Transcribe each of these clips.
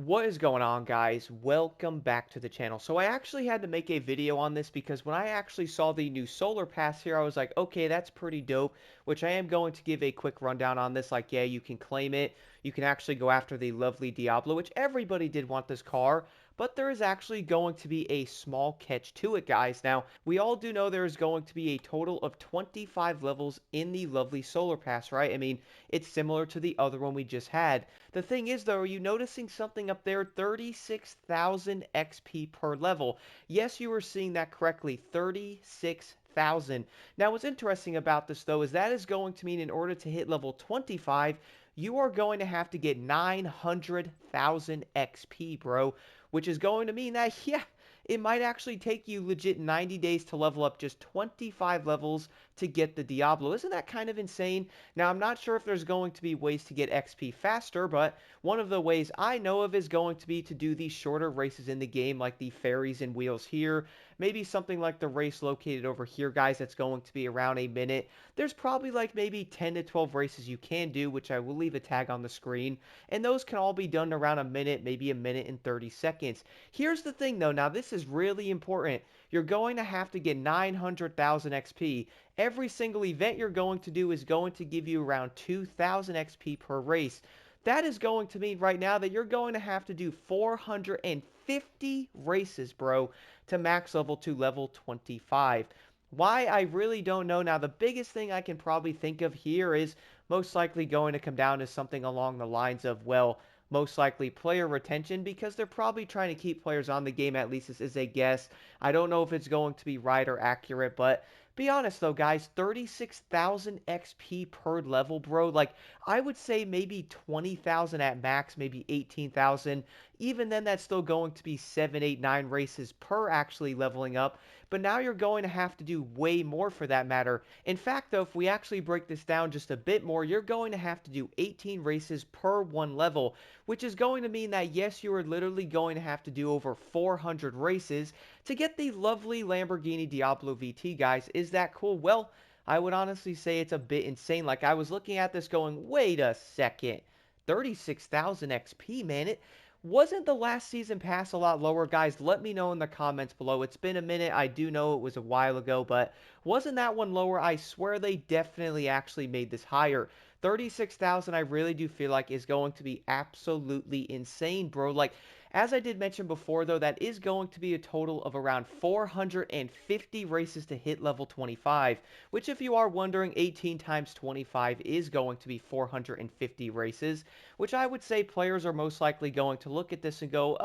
What is going on, guys? Welcome back to the channel. So I actually had to make a video on this because when I actually saw the new solar pass here, I was like, okay, that's pretty dope, which I am going to give a quick rundown on this. Like, yeah, you can claim it. You can actually go after the lovely Diablo, which everybody did want this car, but there is actually going to be a small catch to it, guys. Now, we all do know there is going to be a total of 25 levels in the lovely solar pass, right? I mean, it's similar to the other one we just had. The thing is, though, are you noticing something up there? 36,000 XP per level. Yes, you were seeing that correctly. 36,000. Now, what's interesting about this, though, is that is going to mean in order to hit level 25, you are going to have to get 900,000 XP, bro. Which is going to mean that, yeah, it might actually take you legit 90 days to level up just 25 levels to get the Diablo. Isn't that kind of insane? Now, I'm not sure if there's going to be ways to get XP faster, but one of the ways I know of is going to be to do these shorter races in the game, like the ferries and wheels here. Maybe something like the race located over here, guys, that's going to be around a minute. There's probably like maybe 10 to 12 races you can do, which I will leave a tag on the screen, and those can all be done around a minute, maybe a minute and 30 seconds. Here's the thing, though. Now, this is really important. You're going to have to get 900,000 XP. Every single event you're going to do is going to give you around 2,000 XP per race. That is going to mean right now that you're going to have to do 450 races, bro, to max level to level 25. Why, I really don't know. Now, the biggest thing I can probably think of here is most likely going to come down to something along the lines of, well, most likely player retention, because they're probably trying to keep players on the game, at least this is a guess. I don't know if it's going to be right or accurate, but be honest though, guys, 36,000 XP per level, bro. Like, I would say maybe 20,000 at max, maybe 18,000. Even then, that's still going to be 7, 8, 9 races per actually leveling up. But now you're going to have to do way more for that matter. In fact, though, if we actually break this down just a bit more, you're going to have to do 18 races per one level, which is going to mean that, yes, you are literally going to have to do over 400 races to get the lovely Lamborghini Diablo VT, guys. Is that cool? Well, I would honestly say it's a bit insane. Like, I was looking at this going, wait a second. 36,000 XP, man. It wasn't the last season pass a lot lower, guys? Let me know in the comments below. It's been a minute. I do know it was a while ago, but wasn't that one lower? I swear they definitely actually made this higher. 36,000 I really do feel like is going to be absolutely insane, bro. Like, as I did mention before, though, that is going to be a total of around 450 races to hit level 25, which, if you are wondering, 18 times 25 is going to be 450 races, which I would say players are most likely going to look at this and go,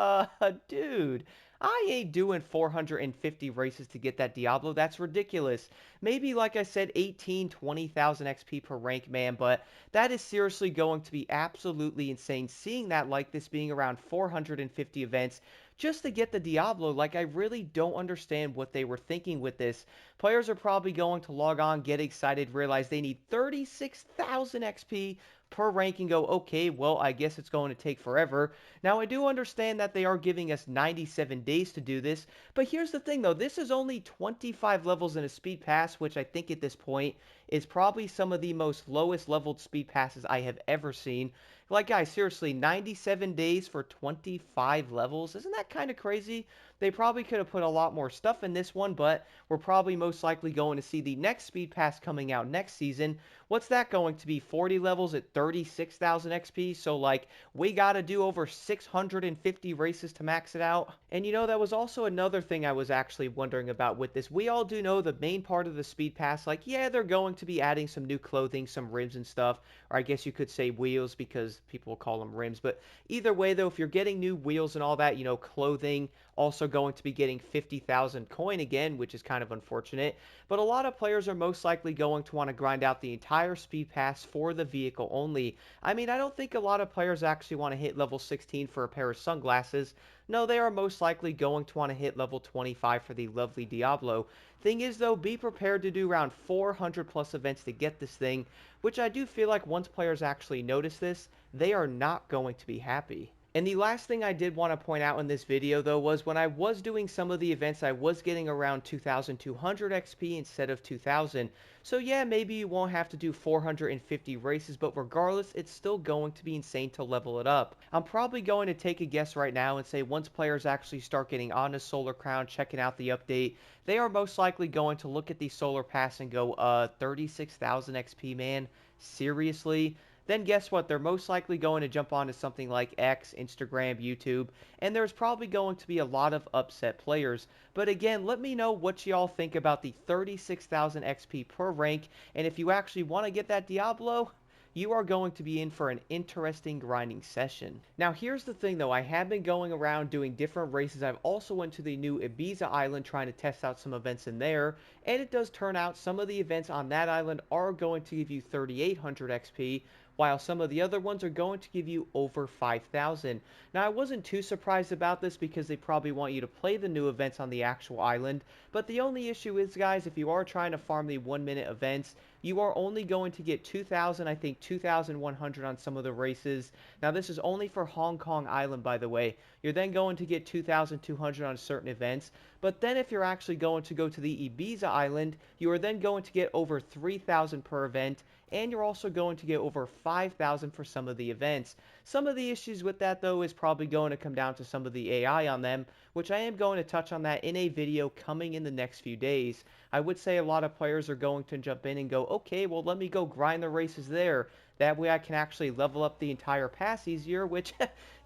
dude, I ain't doing 450 races to get that Diablo. That's ridiculous. Maybe, like I said, 18, 20,000 XP per rank, man, but that is seriously going to be absolutely insane. Seeing that like this being around 450 events just to get the Diablo, like, I really don't understand what they were thinking with this. Players are probably going to log on, get excited, realize they need 36,000 XP per rank and go, okay, well, I guess it's going to take forever. Now, I do understand that they are giving us 97 days to do this, but here's the thing, though. This is only 25 levels in a speed pass, which I think at this point is probably some of the most lowest leveled speed passes I have ever seen. Like, guys, seriously, 97 days for 25 levels? Isn't that kind of crazy? They probably could have put a lot more stuff in this one, but we're probably most likely going to see the next speed pass coming out next season. What's that going to be? 40 levels at 36,000 XP? So, like, we gotta do over 650 races to max it out. And you know, that was also another thing I was actually wondering about with this. We all do know the main part of the speed pass, like, yeah, they're going to be adding some new clothing, some rims and stuff, or I guess you could say wheels because people call them rims. But either way, though, if you're getting new wheels and all that, you know, clothing, also going to be getting 50,000 coin again, which is kind of unfortunate. But a lot of players are most likely going to want to grind out the entire speed pass for the vehicle only. I mean, I don't think a lot of players actually want to hit level 16 for a pair of sunglasses. No, they are most likely going to want to hit level 25 for the lovely Diablo. Thing is, though, be prepared to do around 400 plus events to get this thing, which I do feel like once players actually notice this, they are not going to be happy. And the last thing I did want to point out in this video though was when I was doing some of the events I was getting around 2200 XP instead of 2000. So yeah, maybe you won't have to do 450 races, but regardless, it's still going to be insane to level it up. I'm probably going to take a guess right now and say once players actually start getting on the Solar Crown, checking out the update, they are most likely going to look at the Solar Pass and go, 36,000 XP, man? Seriously? Then guess what? They're most likely going to jump onto something like X, Instagram, YouTube, and there's probably going to be a lot of upset players. But again, let me know what y'all think about the 36,000 XP per rank, and if you actually want to get that Diablo, you are going to be in for an interesting grinding session. Now here's the thing though, I have been going around doing different races. I've also went to the new Ibiza island trying to test out some events in there, and it does turn out some of the events on that island are going to give you 3,800 XP, while some of the other ones are going to give you over 5,000. Now I wasn't too surprised about this because they probably want you to play the new events on the actual island, but the only issue is, guys, if you are trying to farm the 1 minute events, you are only going to get 2,000, I think 2,100 on some of the races. Now this is only for Hong Kong Island, by the way. You're then going to get 2,200 on certain events, but then if you're actually going to go to the Ibiza Island, you are then going to get over 3,000 per event, and you're also going to get over 5,000 for some of the events. Some of the issues with that though is probably going to come down to some of the AI on them, which I am going to touch on that in a video coming in the next few days. I would say a lot of players are going to jump in and go, okay, well let me go grind the races there. That way I can actually level up the entire pass easier, which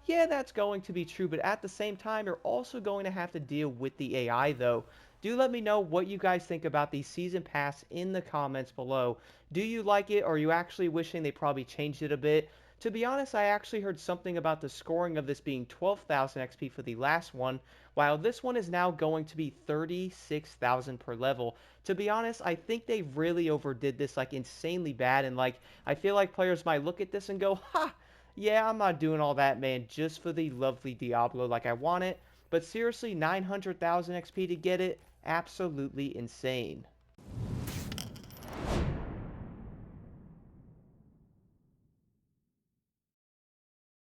yeah, that's going to be true, but at the same time, you're also going to have to deal with the AI though. Do let me know what you guys think about the Season Pass in the comments below. Do you like it, or are you actually wishing they probably changed it a bit? To be honest, I actually heard something about the scoring of this being 12,000 XP for the last one, while this one is now going to be 36,000 per level. To be honest, I think they really overdid this, like, insanely bad, and, like, I feel like players might look at this and go, ha! Yeah, I'm not doing all that, man, just for the lovely Diablo like I want it. But seriously, 900,000 XP to get it? Absolutely insane.